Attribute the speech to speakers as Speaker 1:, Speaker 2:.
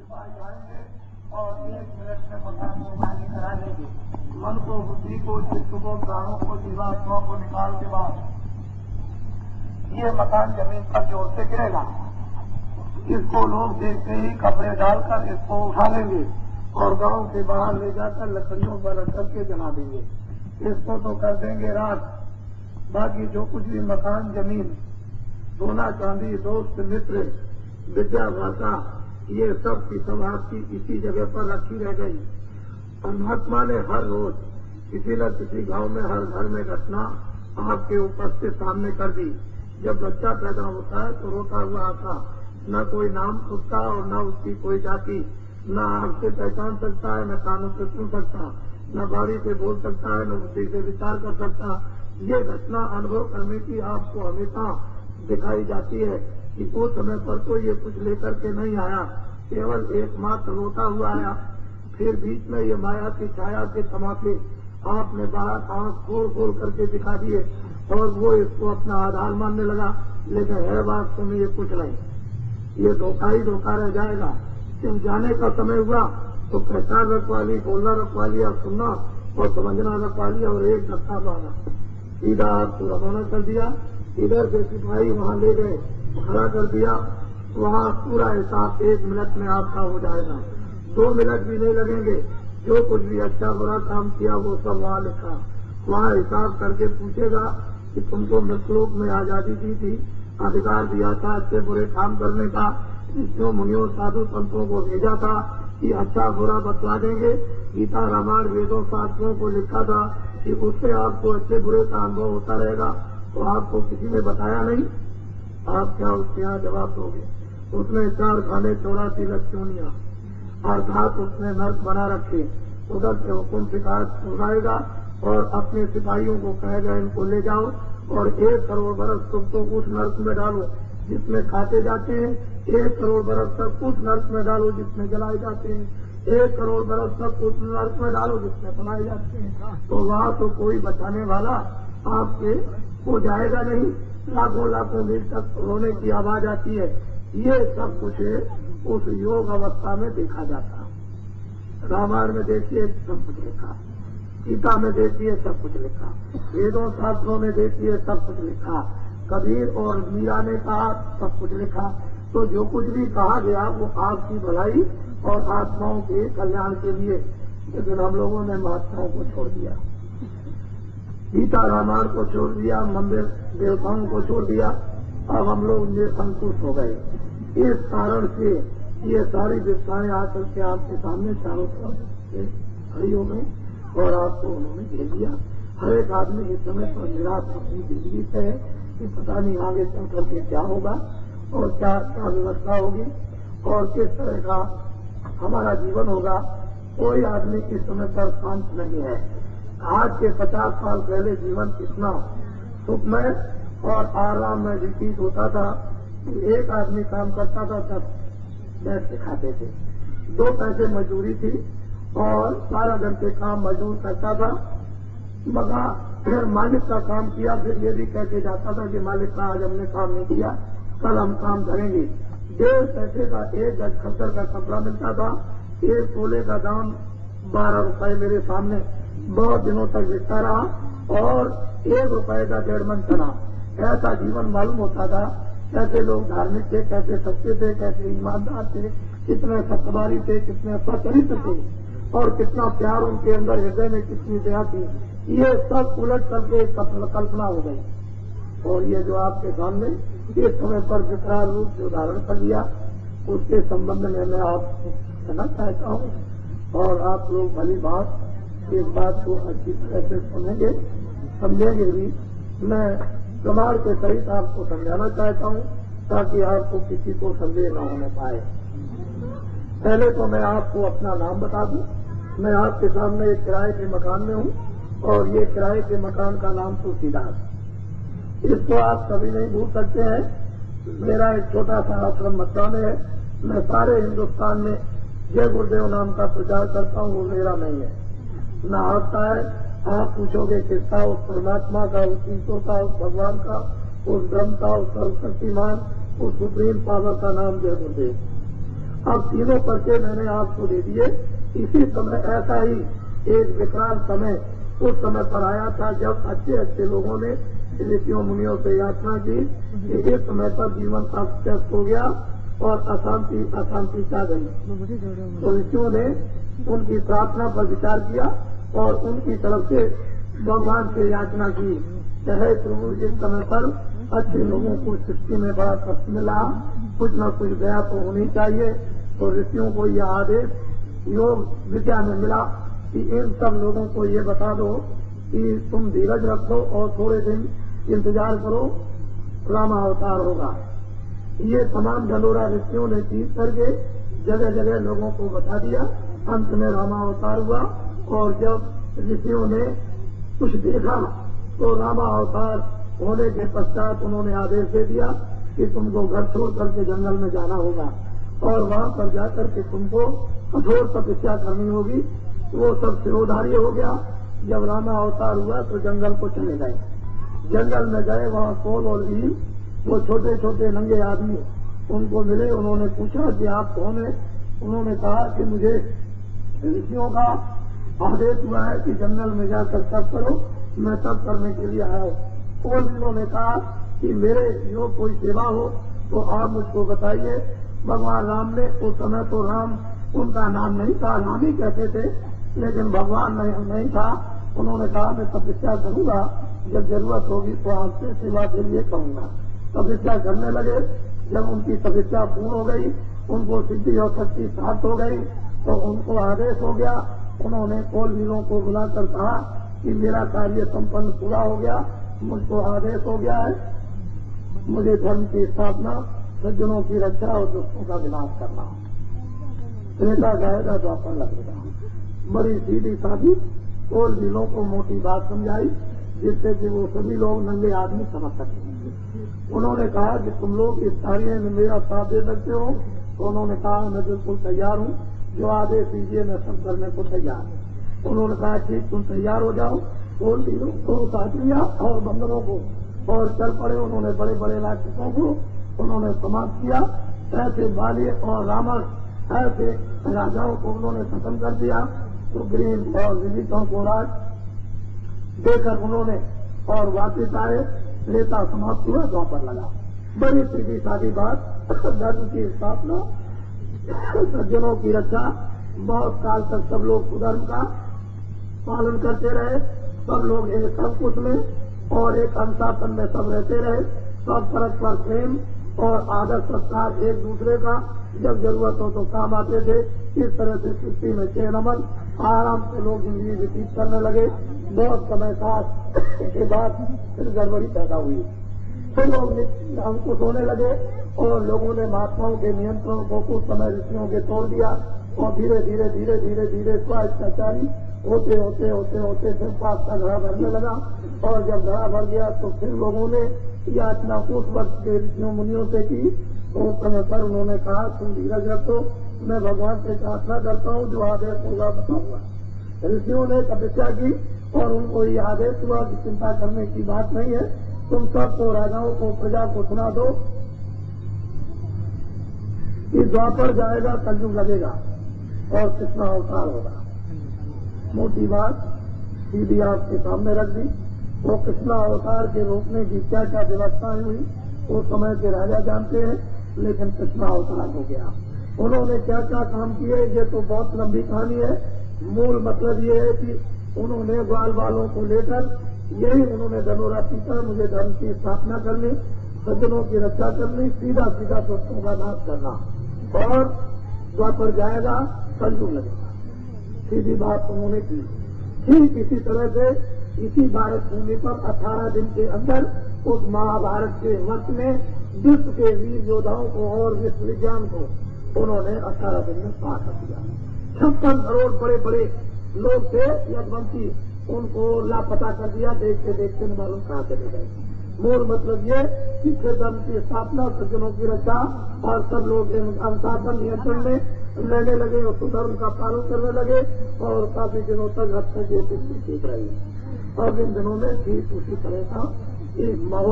Speaker 1: सिपाही आएंगे और 1 मिनट में मकान को खाली करा लेंगे। मन को, बुद्धि को, चित्त को, प्राणों को, जीवात्मा को निकाल के बाद ये मकान जमीन पर जोर से गिरेगा। इसको लोग देखते ही कपड़े डालकर इसको उठा लेंगे और गांव के बाहर ले जाकर लकड़ियों पर रख करके जला देंगे। इसको तो कर देंगे रात। बाकी जो कुछ भी मकान, जमीन, सोना चांदी, दोस्त मित्र, विद्या भाषा, ये सब की सब आपकी इसी जगह पर रखी रह गई। परमात्मा ने हर रोज किसी न किसी गांव में, हर घर में घटना आपके ऊपर से सामने कर दी। जब बच्चा पैदा होता है तो रोता हुआ आता, न कोई नाम उसका और न उसकी कोई जाति, न आंख से पहचान सकता है, न कानों से सुन सकता, न बारी से बोल सकता है, न बुद्धि से विचार कर सकता। ये घटना अनुभव करने की आपको हमेशा दिखाई जाती है कि उस समय पर तो ये कुछ लेकर के नहीं आया, केवल एकमात्र रोता हुआ आया। फिर बीच में ये माया की छाया के तमाके आपने बाहर आंख खोल करके दिखा दिए और वो इसको अपना आधार मानने लगा। लेकिन है बात तो ये कुछ नहीं, ये धोखा ही धोखा रह जाएगा। जब जाने का समय हुआ तो पहचान रखवा ली, बोलना रखवा लिया, सुनना और समझना रखवा लिया और एक धक्का मारा, सीधा आपको रवाना कर दिया। इधर से सिपाही वहां ले गए, खड़ा कर दिया। वहां पूरा हिसाब 1 मिनट में आपका हो जाएगा, 2 मिनट भी नहीं लगेंगे। जो कुछ भी अच्छा बुरा काम किया वो सब वहां लिखा। वहां हिसाब करके पूछेगा कि तुमको मृतलोक में आजादी दी थी, अधिकार दिया था अच्छे बुरे काम करने का, ऋषियों मुनियों साधु संतों को भेजा था कि अच्छा बुरा बतला देंगे। गीता रामायण वेदों शास्त्रों को लिखा था कि उससे आपको अच्छे बुरे का अनुभव होता रहेगा, तो आपको किसी ने बताया नहीं। आप क्या उसके यहाँ जवाब दोगे? उसने 4 खाने 84 लक्ष्योनियां अर्थात उसने नर्क बना रखे। उधर से हुकुम शिकायत सुनाएगा और अपने सिपाहियों को कहेगा इनको ले जाओ और 1 करोड़ बरस तुमको उस नर्क में डालो जिसमें खाते जाते हैं, 1 करोड़ बरस तक उस नर्क में डालो जिसमें जलाए जाते हैं, 1 करोड़ बरस तक उस नर्क में डालो जिसमें बनाए जाते हैं। तो वहाँ तो कोई बचाने वाला आपके हो जाएगा नहीं। लाखों लाखों मील तक रोने की आवाज आती है। ये सब कुछ उस योग अवस्था में देखा जाता है। रामायण में देखिए सब कुछ लिखा, गीता में देखिए सब कुछ लिखा, वेदों शास्त्रों में देखिए सब कुछ लिखा, कबीर और मीरा ने कहा सब कुछ लिखा। तो जो कुछ भी कहा गया वो आपकी भलाई और आत्माओं के कल्याण के लिए। लेकिन हम लोगों ने महात्माओं को छोड़ दिया, गीता रामायण को छोड़ दिया, मंदिर देवताओं को छोड़ दिया। अब हम लोग निसंतुष्ट हो गए। इस कारण से ये सारी विस्तारें आकर के आपके सामने चारों तरफ खड़ी हो गई और आपको उन्होंने भेज दिया। हर एक आदमी इस समय पर निराश अपनी जिंदगी से है कि पता नहीं आगे चल करके क्या होगा और क्या क्या व्यवस्था होगी और किस तरह का हमारा जीवन होगा। कोई आदमी इस समय पर शांत नहीं है। आज के 50 साल पहले जीवन कितना सुखमय और आराम में व्यतीत होता था। एक आदमी काम करता था तब बैठ के खाते थे, 2 पैसे मजदूरी थी और 12 घंटे काम मजदूर करता था। मगर फिर मालिक का काम किया, फिर ये भी कह के जाता था कि मालिक का आज हमने काम नहीं किया, कल हम काम करेंगे। 1.5 पैसे का 1 गज खच्चर का कपड़ा मिलता था। 1 तोले का दाम 12 रुपए मेरे सामने बहुत दिनों तक बिकता रहा और 1 रुपए का 1.5 मन चला। ऐसा जीवन मालूम होता था। कैसे लोग धार्मिक थे, कैसे सच्चे थे, कैसे ईमानदार थे, कितने सत्वारी थे, कितने सचरित्र थे और कितना प्यार उनके अंदर, हृदय में कितनी दया थी। ये सब उलट करके कल्पना हो गई। और ये जो आपके सामने इस समय पर विकराल रूप से उदाहरण कर लिया, उसके संबंध में मैं आपको कहना चाहता हूँ। और आप लोग भली बात इस बात को अच्छी तरह से सुनेंगे, समझेंगे भी। मैं प्रमाण के सहित आपको समझाना चाहता हूँ ताकि आपको किसी को संदेह न होने पाए। पहले तो मैं आपको अपना नाम बता दूं। मैं आपके सामने एक किराए के मकान में हूँ और ये किराए के मकान का नाम तुलसीदास। इसको आप कभी नहीं भूल सकते हैं। मेरा एक छोटा सा आश्रम मथुरा में है। मैं सारे हिन्दुस्तान में जय गुरुदेव नाम का प्रचार करता हूँ, वो मेरा नहीं है, न आता है। आप पूछोगे किसका? उस परमात्मा का, उस ईश्वर का, उस भगवान का, उस ब्रह्म का, उस सर्वशक्तिमान, उस सुप्रीम पावर का नाम जय गुरुदेव। अब तीनों पर्चे मैंने आपको दे दिए। इसी समय ऐसा ही एक विकराल समय उस समय पर आया था जब अच्छे अच्छे लोगों ने ऋषियों मुनियों से याचना की कि इस समय पर जीवन अस्त हो गया और अशांति छा गई। तो ऋषियों ने उनकी प्रार्थना पर विचार किया और उनकी तरफ से भगवान से याचना की। चाहे प्रभु इस समय पर अच्छे लोगों को सृष्टि में बड़ा कष्ट मिला, कुछ न कुछ दया तो होनी चाहिए। तो ऋषियों को यह आदेश योग विद्या में मिला कि इन सब लोगों को ये बता दो कि तुम धीरज रखो और थोड़े दिन इंतजार करो, रामावतार होगा। ये तमाम ढलोरा ऋषियों ने चीज करके जगह जगह लोगों को बता दिया। अंत में रामावतार हुआ और जब ऋषियों ने कुछ देखा तो रामावतार होने के पश्चात उन्होंने आदेश दे दिया कि तुमको घर छोड़ करके जंगल में जाना होगा और वहां पर जाकर के तुमको कठोर तपस्या करनी होगी। वो सब सिरोधार्य हो गया। जब रामावतार हुआ तो जंगल को चले गए। जंगल में गए, वहां कोल और भील वो छोटे छोटे नंगे आदमी उनको मिले। उन्होंने पूछा कि आप कौन है? उन्होंने कहा कि मुझे ऋषियों का आदेश हुआ है कि जंगल में जाकर तप करो, मैं तप करने के लिए आया हूँ। कोल भीलों ने कहा कि मेरे जो कोई सेवा हो तो आप मुझको बताइए। भगवान राम ने उस समय तो राम उनका नाम नहीं था, राम ही कहते थे, लेकिन भगवान नहीं था। उन्होंने कहा मैं तपस्या करूंगा, जब जरूरत होगी तो आपसे सेवा के लिए कहूंगा। तपस्या करने लगे। जब उनकी तपस्या पूर्ण हो गई, उनको सिद्धि और शक्ति प्राप्त हो गई तो उनको आदेश हो गया। उन्होंने कोल भीलों को बुलाकर कहा कि मेरा कार्य संपन्न पूरा हो गया, मुझको आदेश हो गया है, मुझे धर्म की स्थापना, सज्जनों की रक्षा और दुष्टों का विनाश करना। त्रेता जाएगा तो अपन लगेगा। बड़ी सीधी साधी कोल भीलों को मोटी बात समझाई जिससे कि वो सभी लोग नंगे आदमी समझ सके। उन्होंने कहा कि तुम लोग इस कार्य में मेरा साथ दे सकते हो? तो उन्होंने कहा मैं बिल्कुल तैयार हूँ, जो आदेश दीजिए मैं सब करने को तैयार हूँ। उन्होंने कहा ठीक, तुम तैयार हो जाओ। कोल भीलों को उतार लिया और बंदरों को और चल पड़े। उन्होंने बड़े बड़े राक्षसों को उन्होंने समाप्त किया। ऐसे बाली और रावण ऐसे राजाओं को उन्होंने खत्म कर दिया। सुग्रीव और विभीषण को राज देकर उन्होंने और वापिस आए। त्रेता समाप्त हुआ, द्वापर लगा। बड़ी सीधी सादी बात, धर्म की स्थापना, सज्जनों की रक्षा। बहुत काल तक सब लोग सुधर्म का पालन करते रहे। सब लोग एक अंकुश में और एक अनुशासन में सब रहते रहे। सब परस्पर प्रेम और आदर सत्कार एक दूसरे का, जब जरूरत हो तो काम आते थे। इस तरह से सृष्टि में 6 नंबर आराम से लोग जिंदगी व्यतीत करने लगे। बहुत समय के बाद फिर गड़बड़ी पैदा हुई। फिर लोग अंकुश होने लगे और लोगों ने महात्माओं के नियंत्रण को कुछ समय ऋषियों के तोड़ दिया और धीरे धीरे धीरे धीरे धीरे स्वास्थ्याचारी होते होते होते होते फिर पाप का घड़ा भरने लगा। और जब घड़ा भर गया तो फिर लोगों ने याचना उस वक्त के ऋषियों मुनियों से की। तो उस समय पर उन्होंने कहा तुम धीरज रखो, मैं भगवान से प्रार्थना करता हूँ, जो आदेश होगा बताऊंगा। ऋषियों ने तपस्या की और उनको ये आदेश हुआ कि चिंता करने की बात नहीं है, तुम सबको राजाओं को प्रजा को सुना दो कि द्वापर जाएगा, कलयुग लगेगा और कृष्ण अवतार होगा। मोटी बात सीधी आपके सामने रख दी। वो कृष्ण अवतार के रोकने की क्या क्या व्यवस्थाएं हुई वो समय के राजा जानते हैं, लेकिन कृष्ण अवतार हो गया। उन्होंने क्या क्या काम किए ये तो बहुत लंबी कहानी है। मूल मतलब ये है कि उन्होंने ग्वाल बालों को लेकर यही उन्होंने धनोरा पीटा, मुझे धर्म की स्थापना करनी, सज्जनों की रक्षा करनी, सीधा सीधा दुष्टों का नाश करना और द्वापर जाएगा, कलयुग लगेगा। सीधी बात उन्होंने की। ठीक इसी तरह से इसी भारत भूमि पर 18 दिन के अंदर उस महाभारत के वक्त में विश्व के वीर योद्धाओं को और विश्व विज्ञान को उन्होंने 18 दिन में पार कर दिया। 56 करोड़ बड़े बड़े लोग थे यज्ञवंशी, उनको लापता कर दिया। देखते देखते न मालूम कहां चले गए। मूल मतलब ये कि धर्म की स्थापना, सज्जनों की रक्षा और सब लोग अनुशासन नियंत्रण में रहने लगे और सुधर्म का पालन करने लगे और काफी दिनों तक अब तक ये स्थिति ठीक रही। और इन दिनों में ठीक उसी तरह का एक माहौल